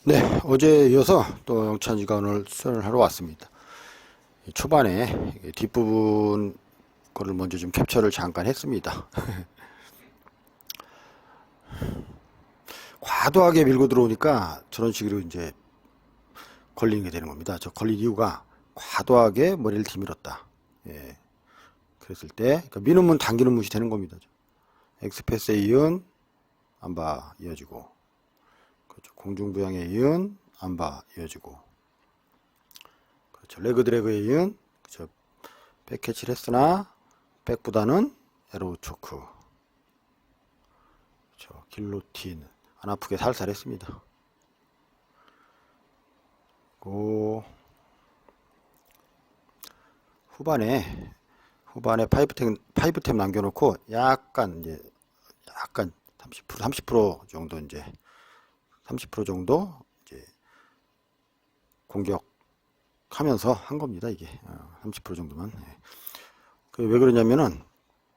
네, 어제에 이어서 또 영찬이가 오늘 수련을 하러 왔습니다. 초반에 뒷부분 거를 먼저 좀 캡처를 잠깐 했습니다. 과도하게 밀고 들어오니까 저런 식으로 이제 걸리는 게 되는 겁니다. 저 걸린 이유가 과도하게 머리를 뒤밀었다. 예. 그랬을 때, 그러니까 미는 문 당기는 문이 되는 겁니다. 엑스패스에 이은 안바 이어지고, 그렇죠. 공중부양에 이은 안바 이어지고, 그렇죠. 레그 드래그에 이은, 그렇죠. 백캐치를 했으나 백보다는 에로우 초크, 그렇죠. 길로틴 안 아프게 살살 했습니다. 그 후반에 파이브템 남겨놓고 약간 30% 정도 이제 30% 정도 이제 공격하면서 한 겁니다. 이게 30% 정도만. 왜 그러냐면은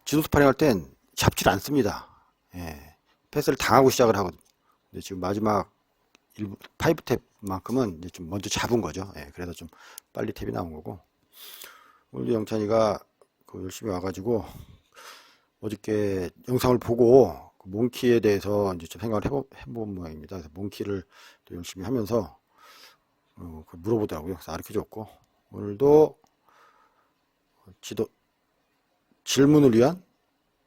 지도 스파링 할 땐 잡질 않습니다. 예. 패스를 당하고 시작을 하거든요. 근데 지금 마지막 5탭만큼은 이제 좀 먼저 잡은 거죠. 예. 그래서 좀 빨리 탭이 나온 거고. 오늘도 영찬이가 열심히 와가지고 어저께 영상을 보고 그 몽키에 대해서 이제 좀 생각을 해본 모양입니다. 그래서 몽키를 또 열심히 하면서 물어보더라고요. 그래서 가르쳐 줬고, 오늘도 질문을 위한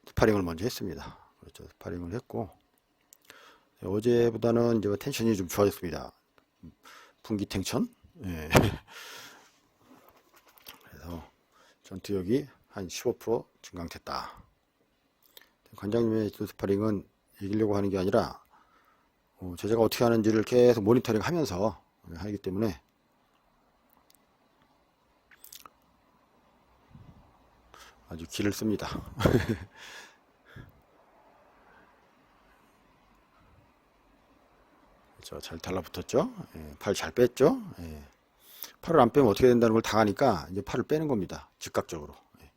스파링을 먼저 했습니다. 그렇죠. 스파링을 했고, 어제보다는 이제 텐션이 좀 좋아졌습니다. 분기 텐션. 예. 그래서 전투력이 한 15% 증강됐다. 관장님의 지도 스파링은 이기려고 하는 게 아니라 제자가 어떻게 하는지를 계속 모니터링 하면서 하기 때문에 아주 기를 씁니다. 그렇죠. 잘 달라붙었죠. 예, 팔 잘 뺐죠. 예. 팔을 안 빼면 어떻게 된다는 걸 당하니까 이제 팔을 빼는 겁니다. 즉각적으로. 예.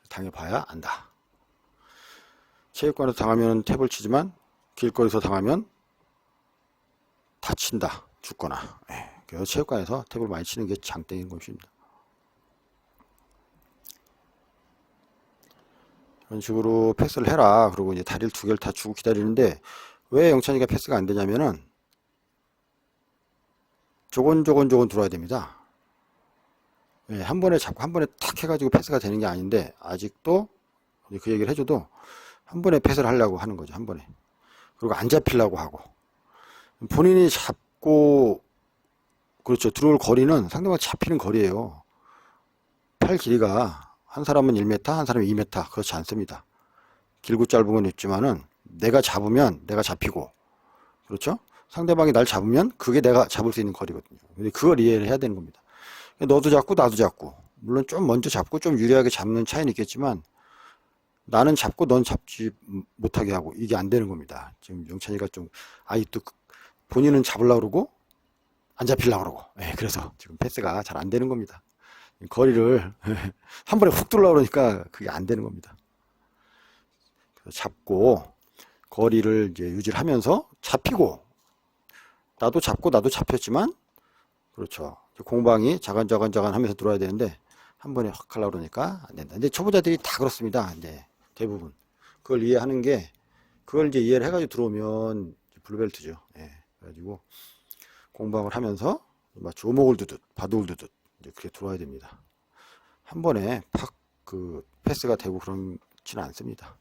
당해봐야 안다. 체육관에서 당하면 탭을 치지만 길거리에서 당하면 다친다. 죽거나. 예. 그래서 체육관에서 탭을 많이 치는 게 장땡인 것입니다. 이런 식으로 패스를 해라. 그리고 이제 다리를 두 개를 다 주고 기다리는데 왜 영찬이가 패스가 안 되냐면은 조곤조곤 들어와야 됩니다. 예, 한 번에 잡고 한 번에 탁 해가지고 패스가 되는 게 아닌데 아직도 그 얘기를 해줘도 한 번에 패스를 하려고 하는 거죠. 한 번에. 그리고 안 잡히려고 하고 본인이 잡고 그렇죠. 들어올 거리는 상대방 잡히는 거리예요. 팔 길이가 한 사람은 1m, 한 사람은 2m. 그렇지 않습니다. 길고 짧은 건 있지만은 내가 잡으면 내가 잡히고 그렇죠? 상대방이 날 잡으면 그게 내가 잡을 수 있는 거리거든요. 근데 그걸 이해를 해야 되는 겁니다. 너도 잡고 나도 잡고 물론 좀 먼저 잡고 좀 유리하게 잡는 차이는 있겠지만 나는 잡고 넌 잡지 못하게 하고 이게 안 되는 겁니다. 지금 영찬이가 좀 또 본인은 잡으려고 그러고 안 잡히려고 그러고 그래서 지금 패스가 잘 안 되는 겁니다. 거리를 한 번에 훅 들어오려고 그러니까 그게 안 되는 겁니다. 그래서 잡고 거리를 이제 유지를 하면서 잡히고 나도 잡고 나도 잡혔지만 그렇죠. 공방이 자간자간 하면서 들어와야 되는데 한 번에 확 하려고 그러니까 안 된다. 근데 초보자들이 다 그렇습니다. 이제 대부분 그걸 이해하는 게 그걸 이제 이해를 해가지고 들어오면 블루벨트죠. 그래가지고 공방을 하면서 마치 오목을 두듯 바둑을 두듯 이제 그렇게 들어와야 됩니다. 한 번에 팍 패스가 되고 그렇지는 않습니다.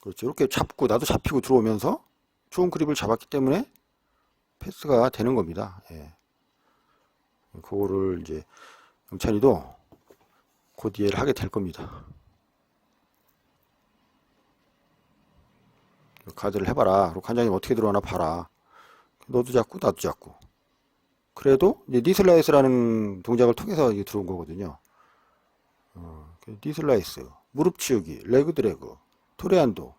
그렇죠. 이렇게 잡고 나도 잡히고 들어오면서 좋은 그립을 잡았기 때문에 패스가 되는 겁니다. 그거를 이제 영찬이도 곧 이해를 하게 될 겁니다. 가드를 해봐라. 그리고 관장님 어떻게 들어가나 봐라. 너도 잡고 나도 잡고. 그래도 이제 니슬라이스라는 동작을 통해서 이게 들어온 거거든요. 니슬라이스, 무릎 치우기, 레그 드래그, 토레안도,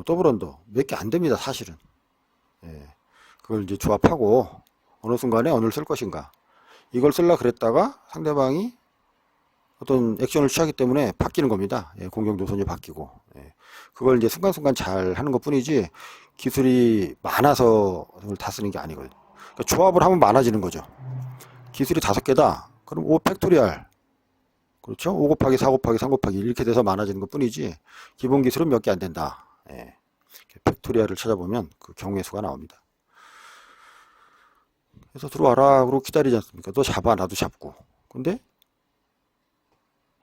더블언더 몇 개 안 됩니다. 사실은. 그걸 이제 조합하고 어느 순간에 어느를 쓸 것인가. 이걸 쓸라 그랬다가 상대방이 어떤 액션을 취하기 때문에 바뀌는 겁니다. 예, 공격 노선이 바뀌고. 예, 그걸 이제 순간순간 잘 하는 것 뿐이지 기술이 많아서 그걸 다 쓰는 게 아니거든요. 그러니까 조합을 하면 많아지는 거죠. 기술이 5개다. 그럼 5 팩토리얼. 그렇죠? 5 곱하기 4 곱하기 3 곱하기 1 이렇게 돼서 많아지는 것 뿐이지 기본 기술은 몇 개 안 된다. 예, 팩토리얼을 찾아보면 그 경우의 수가 나옵니다. 그래서 들어와라 그러고 기다리지 않습니까? 너 잡아 나도 잡고. 근데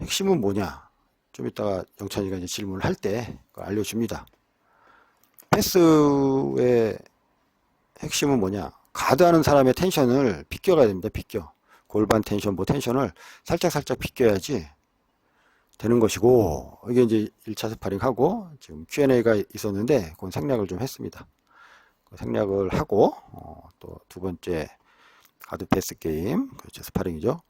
핵심은 뭐냐? 좀 이따가 영찬이가 이제 질문을 할 때 알려줍니다. 패스의 핵심은 뭐냐? 가드하는 사람의 텐션을 비껴가야 됩니다. 비껴. 골반 텐션, 뭐 텐션을 살짝 비껴야지 되는 것이고, 이게 이제 1차 스파링하고, 지금 Q&A가 있었는데, 그건 생략을 좀 했습니다. 생략을 하고, 또 두 번째 가드 패스 게임, 그렇죠. 스파링이죠.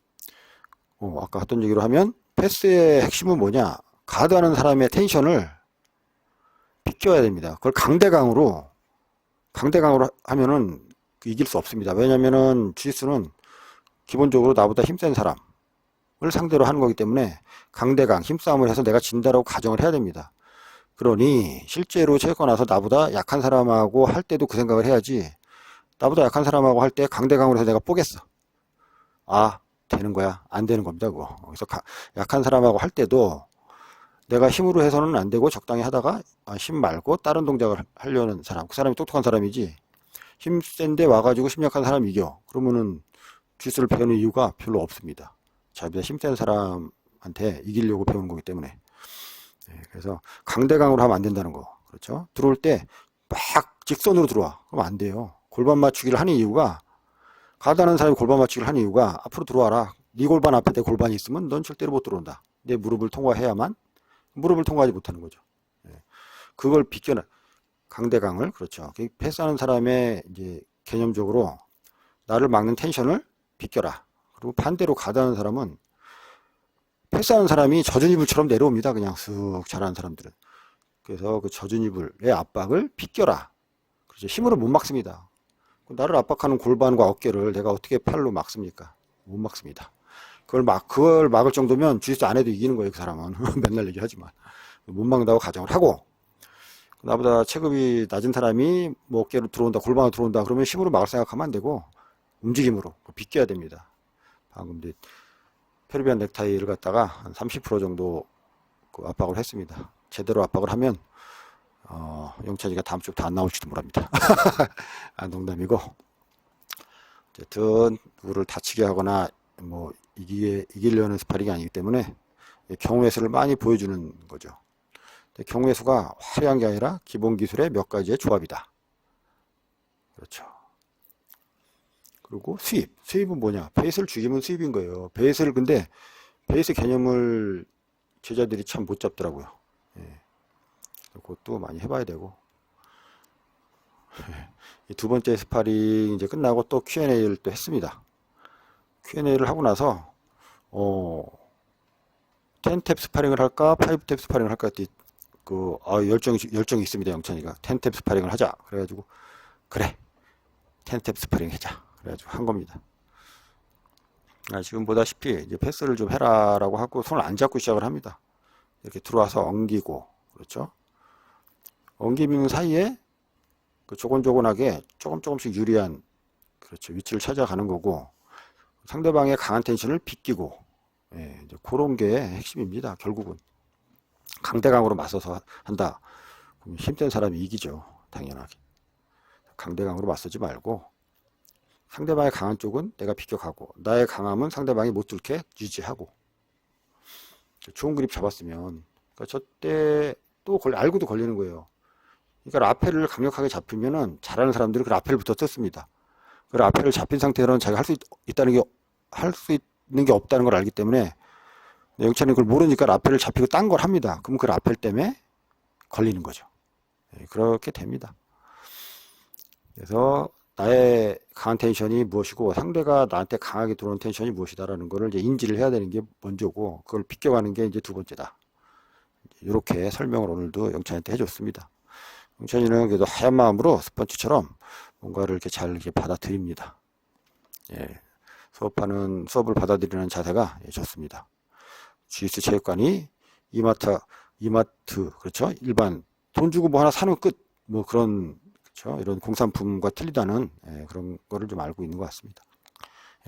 아까 했던 얘기로 하면, 패스의 핵심은 뭐냐? 가드하는 사람의 텐션을 비껴야 됩니다. 그걸 강대강으로 하면은 이길 수 없습니다. 왜냐면은 주짓수는 기본적으로 나보다 힘센 사람을 상대로 하는 거기 때문에 강대강, 힘싸움을 해서 내가 진다라고 가정을 해야 됩니다. 그러니 실제로 체육관 나서 나보다 약한 사람하고 할 때도 그 생각을 해야지 나보다 약한 사람하고 할 때 강대강으로 해서 내가 뽀겠어. 아, 되는 거야? 안 되는 겁니다, 그거. 그래서 약한 사람하고 할 때도 내가 힘으로 해서는 안 되고 적당히 하다가 힘 말고 다른 동작을 하려는 사람, 그 사람이 똑똑한 사람이지 힘 센데 와가지고 힘 약한 사람 이겨. 그러면은 주짓수를 배우는 이유가 별로 없습니다. 자기보다 힘센 사람한테 이기려고 배우는 거기 때문에. 네, 그래서 강대강으로 하면 안 된다는 거. 그렇죠? 들어올 때 막 직선으로 들어와. 그럼 안 돼요. 골반 맞추기를 하는 이유가 가드하는 사람이 골반 맞추기를 하는 이유가 앞으로 들어와라. 네 골반 앞에 내 골반이 있으면 넌 절대로 못 들어온다. 내 무릎을 통과해야만 무릎을 통과하지 못하는 거죠. 네. 그걸 비껴나 강대강을 그렇죠. 패스하는 사람의 이제 개념적으로 나를 막는 텐션을 비껴라. 그리고 반대로 가드하는 사람은 패스하는 사람이 젖은 이불처럼 내려옵니다. 그냥 쓱 잘하는 사람들은. 그래서 그 젖은 이불의 압박을 비껴라. 그렇죠. 힘으로 못 막습니다. 나를 압박하는 골반과 어깨를 내가 어떻게 팔로 막습니까? 못 막습니다. 그걸 막을 정도면 주짓수 안 해도 이기는 거예요, 그 사람은. 맨날 얘기하지만. 못 막는다고 가정을 하고, 나보다 체급이 낮은 사람이 뭐 어깨로 들어온다, 골반으로 들어온다, 그러면 힘으로 막을 생각하면 안 되고, 움직임으로 비껴야 됩니다. 방금 이제 페르비안 넥타이를 갖다가 한 30% 정도 그 압박을 했습니다. 제대로 압박을 하면 영찬이가 다음 주부터 안 나올지도 모릅니다. 농담이고 어쨌든 누구를 다치게 하거나 뭐 이기려는 스파링이 아니기 때문에 경우의 수를 많이 보여주는 거죠. 경우의 수가 화려한 게 아니라 기본 기술의 몇 가지의 조합이다. 그렇죠. 그리고 수입은 뭐냐? 베이스를 죽이면 수입인 거예요. 근데 베이스 개념을 제자들이 참 못 잡더라고요. 예. 그것도 많이 해봐야 되고. 이 두 번째 스파링 이제 끝나고 또 Q&A를 또 했습니다. Q&A를 하고 나서 10탭 스파링을 할까 5탭 스파링을 할까 열정이 있습니다. 영찬이가 10탭 스파링을 하자. 그래가지고 그래 10탭 스파링 하자. 그래가지고 한 겁니다. 지금 보다시피 이제 패스를 좀 해라라고 하고 손을 안 잡고 시작을 합니다. 이렇게 들어와서 엉기고 그렇죠. 엉기는 사이에 그 조곤조곤하게 조금씩 유리한 그렇죠 위치를 찾아가는 거고 상대방의 강한 텐션을 비끼고 이제 그런 게 핵심입니다. 결국은 강대강으로 맞서서 한다. 그럼 힘센 사람이 이기죠. 당연하게 강대강으로 맞서지 말고 상대방의 강한 쪽은 내가 비껴가고 나의 강함은 상대방이 못 뚫게 유지하고 좋은 그립 잡았으면 그러니까 저때 또 알고도 걸리는 거예요. 그러니까 라펠을 강력하게 잡히면은 잘하는 사람들은 그 라펠부터 떴습니다. 그 라펠을 잡힌 상태로는 자기가 할 수 있는 게 없다는 걸 알기 때문에 영찬이 그걸 모르니까 라펠을 잡히고 딴 걸 합니다. 그럼 그 라펠 때문에 걸리는 거죠. 그렇게 됩니다. 그래서 나의 강한 텐션이 무엇이고 상대가 나한테 강하게 들어오는 텐션이 무엇이다라는 거를 이제 인지를 해야 되는 게 먼저고 그걸 비껴가는 게 이제 두 번째다. 이렇게 설명을 오늘도 영찬이한테 해줬습니다. 영찬이는 그래도 하얀 마음으로 스펀지처럼 뭔가를 이렇게 잘 이렇게 받아들입니다. 수업을 받아들이는 자세가 좋습니다. GS 체육관이 이마트, 그렇죠? 일반 돈 주고 뭐 하나 사는 끝, 뭐 그런, 그렇죠? 이런 공산품과 틀리다는 그런 거를 좀 알고 있는 것 같습니다.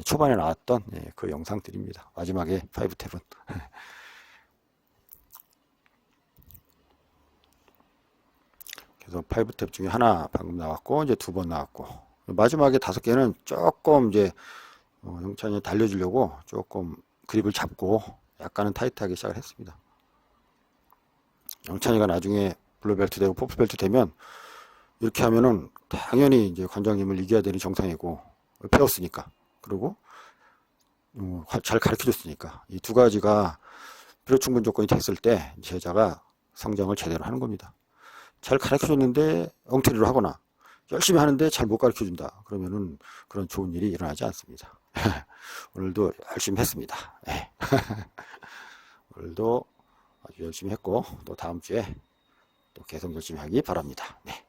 초반에 나왔던 그 영상들입니다. 마지막에 5탭은. 그래서 5탭 중에 하나 방금 나왔고, 이제 2번 나왔고, 마지막에 5개는 조금 이제 영찬이 달려주려고 조금 그립을 잡고 약간은 타이트하게 시작을 했습니다. 영찬이가 나중에 블루벨트 되고 퍼플벨트 되면 이렇게 하면은 당연히 이제 관장님을 이겨야 되는 정상이고, 배웠으니까. 그리고 잘 가르쳐 줬으니까. 이 두 가지가 필요 충분 조건이 됐을 때 제자가 성장을 제대로 하는 겁니다. 잘 가르쳐 줬는데 엉터리로 하거나 열심히 하는데 잘 못 가르쳐 준다. 그러면은 그런 좋은 일이 일어나지 않습니다. 오늘도 열심히 했습니다. 네. 오늘도 아주 열심히 했고, 또 다음 주에 또 계속 열심히 하기 바랍니다. 네.